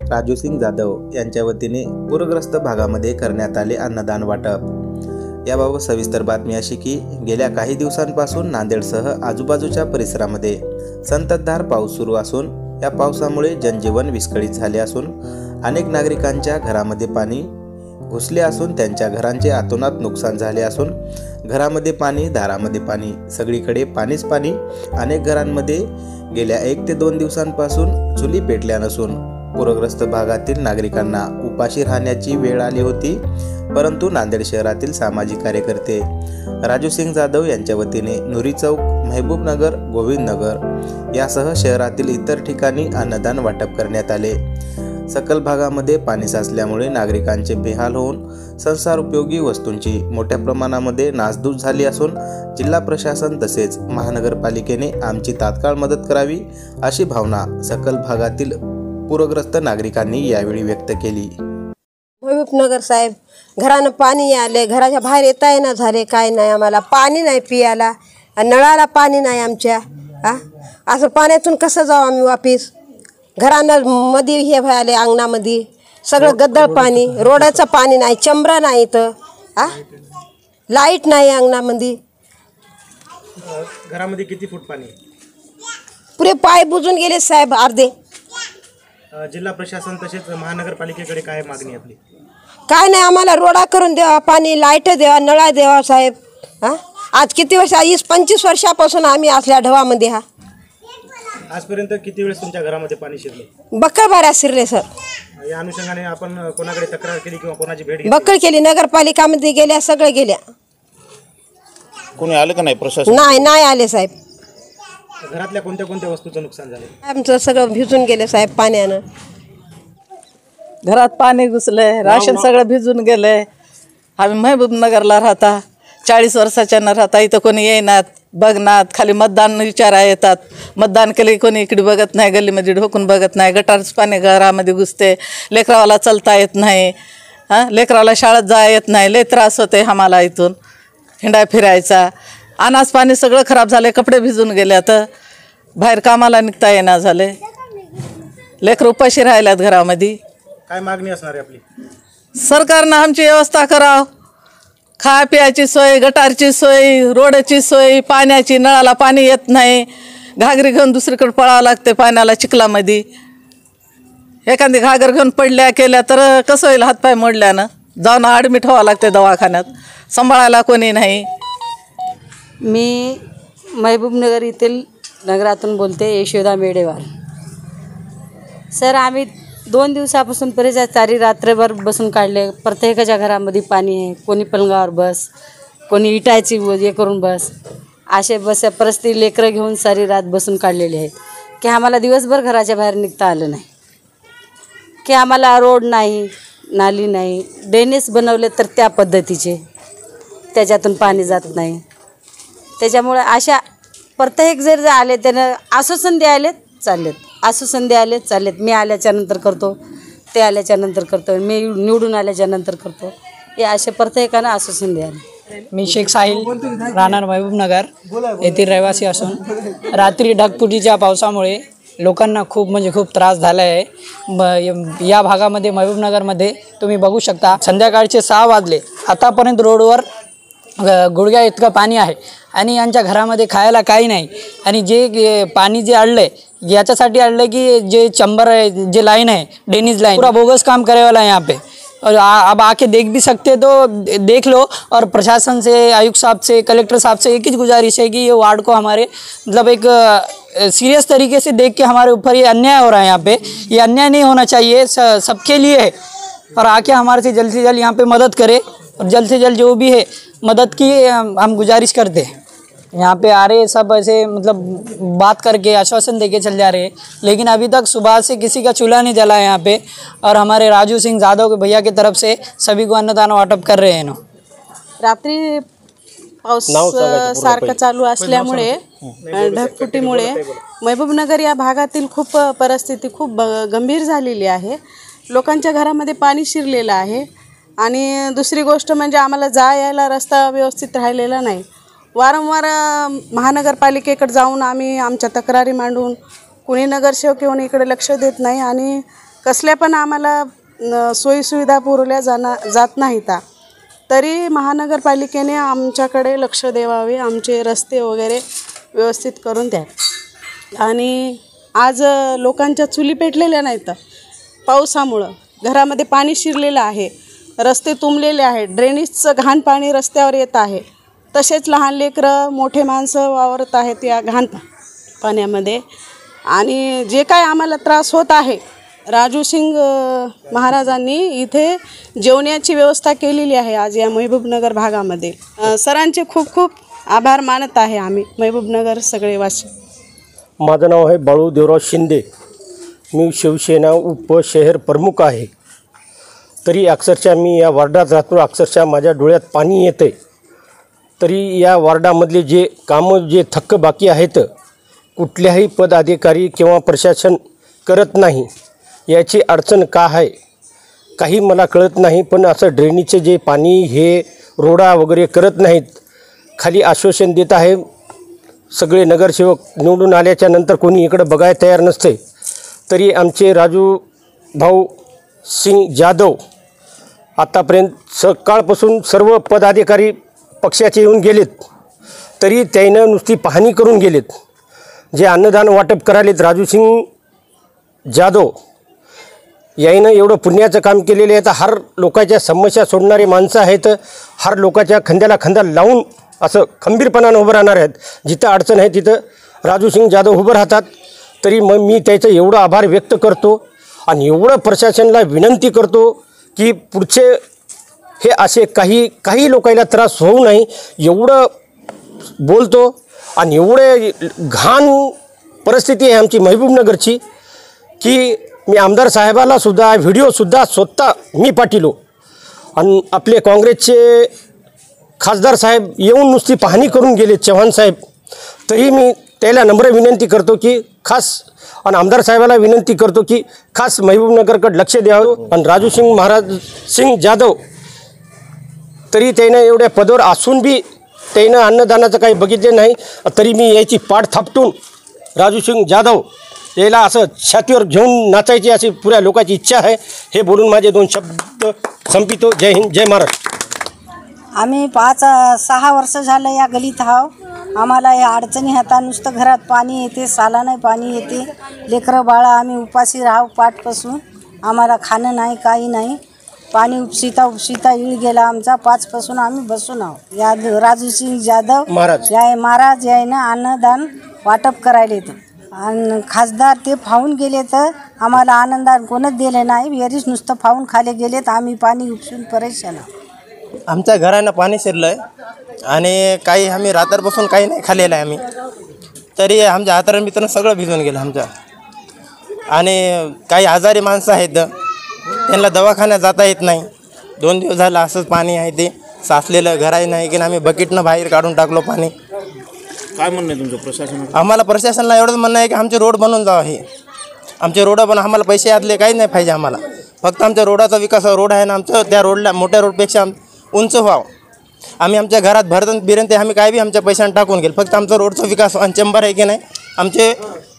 राजूसिंग जाधव यांच्या वतीने पूरग्रस्त भागामध्ये करण्यात आले अन्नदान वाटप। याबाबत सविस्तर बातमी अशी की गेल्या काही दिवसांपासून नांदेडसह आजूबाजूच्या परिसरामध्ये संततधार पाऊस सुरू असून या पावसामुळे जनजीवन विस्कळीत झाले असून अनेक नागरिकांच्या घरामध्ये पाणी घुसले असून त्यांच्या घरांचे अतोनात नुकसान झाले असून घरामध्ये पाणी, दारामध्ये पाणी, सगळीकडे पाणीच पाणी। अनेक घरांमध्ये गेल्या 1 ते 2 दिवसांपासून चुली पेटल्या नसून पूरग्रस्त भागातील नागरिकांना उपाशी राहण्याची वेळ आली होती। परंतु नांदेड शहरातील सामाजिक कार्यकर्ते राजूसिंग जाधव यांच्या वतीने नुरी चौक, महबूबनगर, गोविंदनगर यासह शहरातील इतर ठिकाणी अन्नदान वाटप करण्यात आले। सकल भागामध्ये पाणी साचल्यामुळे नागरिकांचे बेहाल होऊन संसार उपयोगी वस्तूंची मोठ्या प्रमाणामध्ये नासधूस झाली असून जिल्हा प्रशासन तसेच महानगरपालिकेने आमची तात्काळ मदत करावी अशी भावना सकल भागातील पूरग्रस्त नागरिकांनी यावेळी व्यक्त केली। महबूबनगर साहेब, घरानं पाणी आले, घराच्या बाहेर येता येणं झाले, काय नाही, आम्हाला पाणी नाही पियाला, नळाला पाणी नाही आमच्या। असं पाण्यातून कसं जाऊ आम्ही वापिस? घरानं मध्ये हे व्हायले, अंगणामध्ये सगळं गद्दळ पाणी, रोडाचं पाणी नाही, चंबरा नाही इथं, लाईट नाही अंगणामध्ये। घरामध्ये किती फूट पाणी? पुरे पाय बुजून गेले साहेब अर्धे। जिल्हा प्रशासन तसेच महानगरपालिकेकडे काय मागणी आपली? काय नाही, आम्हाला रोडा करून द्यावा, पाणी, लाईट द्यावा, नळा द्यावा साहेब। आज किती वर्ष, 20-25 वर्षापासून आम्ही असल्या ढवामध्ये आजपर्यंत किती वेळेस तुमच्या घरामध्ये पाणी शिरले? बक्कळ बाऱ्या शिरले सर। या अनुषंगाने आपण कोणाकडे तक्रार केली किंवा कोणाची भेट घेतली? बक्कळ केली, नगरपालिकामध्ये गेल्या, सगळे गेल्या। कोणी आलं का नाही प्रशासन? नाही आले साहेब। घरातल्या कोणत्या कोणत्या वस्तूचं नुकसान झाले? आमचं सगळं भिजून गेले साहेब पाण्यानं। घरात पाणी घुसलंय, राशन सगळं भिजून गेलंय। आम्ही महबूबनगरला राहता, 40 वर्षाच्या न राहता, इथं कोणी येईनात, बघनात, खाली मतदान विचारा येतात। मतदान केले कोणी इकडे बघत नाही, गल्लीमध्ये ढोकून बघत नाही, गटारच पाणी घरामध्ये घुसते, लेकरावाला चलता येत नाही, लेकराला शाळेत जायला येत नाही, लय त्रास होते आम्हाला इथून हिंडा फिरायचा। अनाज पाणी सगळं खराब झाले, कपडे भिजून गेले, तर बाहेर कामाला निघता येणार झाले, लेकरं उपाशी राहिल्यात घरामध्ये। काय मागणी असणार आहे आपली? सरकारनं आमची व्यवस्था करावं, खाय प्यायची सोय, गटारची सोय, रोडची सोय, पाण्याची, नळाला पाणी येत नाही, घागरी घेऊन दुसरीकडे पळावं लागते पाण्याला चिखलामध्ये। एखादी घागर घेऊन पडल्या केल्या तर कसं होईल? हातपाय मोडल्यानं जाऊन ॲडमिट व्हावं लागते दवाखान्यात, सांभाळायला कोणी नाही। मी महबूबनगर येथील नगरातून बोलते, यशोदा मेडेवार। सर, आम्ही 2 दिवसापासून परिसरात सारी रात्रभर बसून काढले। प्रत्येकाच्या घरामध्ये पाणी आहे, कोणी पलंगावर बस, कोणी इटायची हे करून बस, असे बस परिस्थिती लेकरं घेऊन सारी रात बसून काढलेली आहेत की आम्हाला दिवसभर घराच्या बाहेर निघता आलं नाही, की आम्हाला रोड नाही, नाली नाही, ड्रेनेज बनवले तर त्या पद्धतीचे त्याच्यातून पाणी जात नाही। त्याच्यामुळे अशा प्रत्येक जर आले त्यानं आश्वासन द्यायलेत चाललेत, आश्वासन द्यायलेत चाललेत, मी आल्याच्या नंतर करतो, ते आल्याच्या नंतर करतो, मी निवडून आल्याच्या नंतर करतो, हे असे प्रत्येकानं आश्वासन द्यायला। मी शेख साहिल, राहणार महबूबनगर येथील रहिवासी असून रात्री ढगफुटीच्या पावसामुळे लोकांना खूप त्रास झाला आहे। या भागामध्ये महबूबनगरमध्ये तुम्ही बघू शकता, संध्याकाळचे 6 वाजले, आतापर्यंत रोडवर गुडघ्या इतकं पाणी आहे आणि यांच्या घरामध्ये खायला काही नाही। आणि जे पाणी जे अडलं आहे याच्यासाठी अडलं की जे चंबर है, जे लाइन है, ड्रेनेज लाइन, पूरा बोगस काम करे वाला है यहाँ पे। और अब आके देख भी सकते तो देख लो। और प्रशासन से, आयुक्त साहब से, कलेक्टर साहब से एक ही गुजारिश है कि ये वार्ड को हमारे मतलब एक सीरियस तरीके से देख के हमारे ऊपर ये अन्याय हो रहा है यहाँ पे, ये अन्याय नहीं होना चाहिए, सबके लिए है। और आके हमारे से जल्द यहाँ पे मदद करे और जल्द से जल्द जो भी है मदद की हम गुजारिश करते हैं। यहाँ पे आ रहे सब ऐसे मतलब बात करके आश्वासन देके चल जा रहे हैं, लेकिन अभी तक सुबह से किसी का चूल्हा नहीं जला है यहाँ पे। और हमारे राजू सिंह जाधव के भैया की तरफ से सभी को अन्नदान वाटप कर रहे हैं ना। रात्री पाऊस सारखं चालू असल्यामुळे ढगफुटीमुळे महबूबनगर या भागातील खूप परिस्थिती खूप गंभीर झालेली आहे। लोकांच्या घरामध्ये पाणी शिरलेलं आहे आणि दुसरी गोष्ट म्हणजे आम्हाला यायला रस्ता व्यवस्थित राहिलेला नाही। वारंवार महानगरपालिकेकडे जाऊन आम्ही आमच्या तक्रारी मांडून कुणी नगरसेवक येऊन इकडे लक्ष देत नाही आणि कसल्या पण आम्हाला सोयीसुविधा पुरवल्या जात नाहीत. तरी महानगरपालिकेने आमच्याकडे लक्ष द्यावे, आमचे रस्ते वगैरे व्यवस्थित करून द्या. आणि आज लोकांच्या चुली पेटलेल्या नाहीत पावसामुळं. घरामध्ये पाणी शिरलेलं आहे, रस्ते तुंबलेले आहेत, ड्रेनेजचं घाण पाणी रस्त्यावर येत आहे. तसेच लहान लेकरं मोठे माणसं वावरत आहेत या घाण पाण्यामध्ये. आणि जे काय आम्हाला त्रास होत आहे, राजूसिंग महाराजांनी इथे जेवण्याची व्यवस्था केलेली आहे आज या महबूबनगर भागामध्ये. सरांचे खूप खूप आभार मानत आहे आम्ही महबूबनगर सगळे वासी. माझं नाव आहे बाळू देवराव शिंदे. मी शिवसेना उपशहर प्रमुख आहे. तरी अक्षरशः मी या वार्डात राहतो. अक्षरशः माझ्या डोळ्यात पाणी येते. तरी या वार्डामधले जे कामं जे थकबाकी आहेत, कुठल्याही पदाधिकारी किंवा प्रशासन करत नाही. याची अडचण का आहे काही मला कळत नाही. पण असं ड्रेनेजचे जे पाणी हे रोडा वगैरे करत नाहीत. खाली आश्वासन देत आहे. सगळे नगरसेवक निवडून आल्याच्या नंतर कोणी इकडं बघायला तयार नसते. तरी आमचे राजू भाऊ सिंग जाधव आतापर्यंत सकाळपासून सर्व पदाधिकारी पक्षाचे येऊन गेलेत. तरी त्यानं नुसती पाहणी करून गेलेत. जे अन्नदान वाटप करालेत राजू सिंग जाधव याईनं एवढं पुण्याचं काम केलेलं आहे. तर हर लोकांच्या समस्या सोडणारे माणसं आहेत. हर लोकांच्या खांद्याला खांदा लावून असं खंबीरपणानं उभं राहणार आहेत. जिथं अडचण आहे तिथं राजू सिंग जाधव उभं राहतात. तरी मग मी त्याचं एवढं आभार व्यक्त करतो आणि एवढं प्रशासनाला विनंती करतो की पुढचे हे असे काही लोकांना त्रास होऊ नये एवढं बोलतो. आणि एवढे घाण परिस्थिती आहे आमची महबूबनगरची की मी आमदार साहेबालासुद्धा व्हिडिओसुद्धा स्वतः मी पाठवलो. आणि आपले काँग्रेसचे खासदार साहेब येऊन नुसती पाहणी करून गेले चव्हाण साहेब. तरी मी त्याला नम्र विनंती करतो की खास आणि आमदार साहेबाला विनंती करतो की खास महबूबनगरकडे लक्ष द्यावं. आणि राजू सिंग जाधव तरी त्यानं एवढ्या पदावर असून बी त्यानं अन्नदानाचं काही बघितले नाही. तरी मी याची पाठ थापटून राजू सिंग जाधव याला असं छातीवर घेऊन नाचायची अशी पुऱ्या लोकांची इच्छा आहे. हे बोलून माझे 2 शब्द संपितो. जय हिंद, जय महाराष्ट्र. आम्ही 5-6 वर्ष झालं या गलीत आहो. आम्हाला या अडचणी हाता. नुसतं घरात पाणी येते, सालानं पाणी येते. लेकरं बाळा आम्ही उपाशी राहू पाठपासून. आम्हाला खाणं नाही, काही नाही. पाणी उपसिता इळ गेला आमचा. 5पासून आम्ही बसून आहोत. या राजू सिंग जाधव महाराज यायनं अन्नदान वाटप करायला येतं. आणि खासदार ते फावून गेले तर आम्हाला आनंदान कोणच दिले नाही. विहिरीच नुसतं फावून खाली गेलेत. आम्ही पाणी उपसून परेशान आहोत. आमच्या घरानं पाणी शिरलं आहे आणि काही आम्ही रात्रपासून काही नाही खाल्लेलं आहे आम्ही. तरी आमच्या हातानं मित्रांनो सगळं भिजून गेलं आमच्या. आणि काही आजारी माणसं आहेत, त्यांना दवाखान्यात जाता येत नाही. 2 दिवस झालं असंच पाणी आहे. ते साचलेलं घर आहे नाही की आम्ही बकेटनं बाहेर काढून टाकलो पाणी. काय म्हणणं आहे तुमचं प्रशासन? आम्हाला प्रशासनाला एवढंच म्हणणं आहे की आमचे रोड बनवून जावं. हे आमचे रोड पण आम्हाला पैसे यातले काही नाही पाहिजे. आम्हाला फक्त आमच्या रोडाचा विकास, रोड आहे ना आमचं, त्या रोडला मोठ्या रोडपेक्षा उंच व्हावं. आम्ही आमच्या घरात बिरंते आम्ही काय बी आमच्या पैशाने टाकून गेल. फक्त आमचा रोडचा विकास. आणि चेंबर आहे की नाही आमचे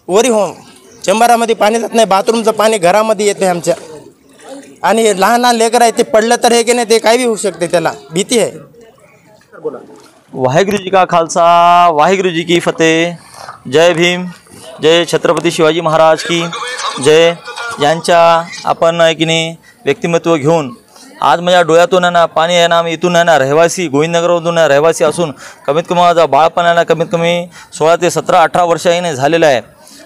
वरी हो, चेंबरामध्ये पाणी जात नाही. बाथरूमचं पाणी घरामध्ये येते आमच्या. आणि लहान लहान लेकर आहे, ते पडलं तर हे की नाही ते काय बी होऊ शकते, त्याला भीती आहे. वाहेगुरु जी का खालसा, वाहेगुरु जी की फतेह. जय भीम, जय छत्रपती शिवाजी महाराज की जय. यांच्या आपण की नाही व्यक्तिमत्व घेऊन आज माझ्या डोळ्यातून आहे ना पाणी आहे ना. आम्ही इथून आहे ना रहिवासी, गोविंदनगरमधून रहिवासी असून कमीत कमी माझा बाळपणाला कमीत कमी 16 ते 17-18 वर्ष आहे झालेलं आहे.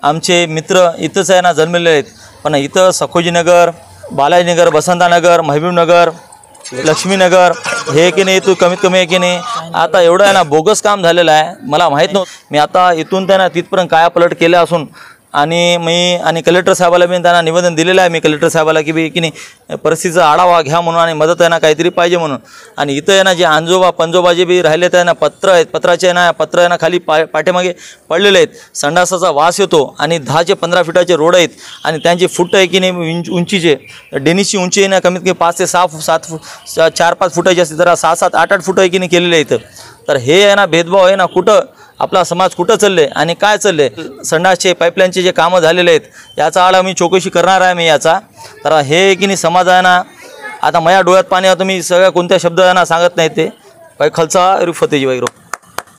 आमचे मित्र इथंच आहे ना जन्मलेले आहेत. पण इथं सखोजीनगर, बालाजीनगर, बसंतानगर, महबूबनगर, लक्ष्मीनगर हे की नाही तू कमीत कमी आहे की नाही. आता एवढं आहे ना बोगस काम झालेलं आहे. मला माहीत नव्हतं. मी आता इथून त्यांना तिथपर्यंत कायापलट केलं असून आणि कलेक्टर साहेबाला मी त्यांना निवेदन दिलेलं आहे. मी कलेक्टर साहेबाला की नाही परिस्थितीचा आढावा घ्या म्हणून आणि मदत आहे ना काहीतरी पाहिजे म्हणून. आणि इथं आहे ना जे आंजोबा पंजोबा जे बी राहिले आहे ना पत्र आहेत, पत्राचे ना पत्र आहे ना खाली पाठीमागे पडलेले आहेत. संडासाचा वास येतो आणि 10 ते 15 फुटाचे रोड आहेत. आणि त्यांची फूट आहे की नाही उंचीचे, डेनिसची उंची आहे ना कमीत कमी 5 ते 6 7 4-5 फुटाची असते. तर 6-7 8-8 फूट आहे की नाही केलेले आहेत. तर हे आहे ना भेदभाव आहे ना कुठं आपला समाज कुठं चालले आणि काय चालले, संडासचे पाईपलाईनचे जे कामं झालेले आहेत याचा आळा मी चौकशी करणार आहे मी याचा. तर हे की नाही समाजाना आता माझ्या डोळ्यात पाणी होतं, मी सगळ्या कोणत्या शब्दांना सांगत नाही ते. काही खलचा रिफतेजी वगैरे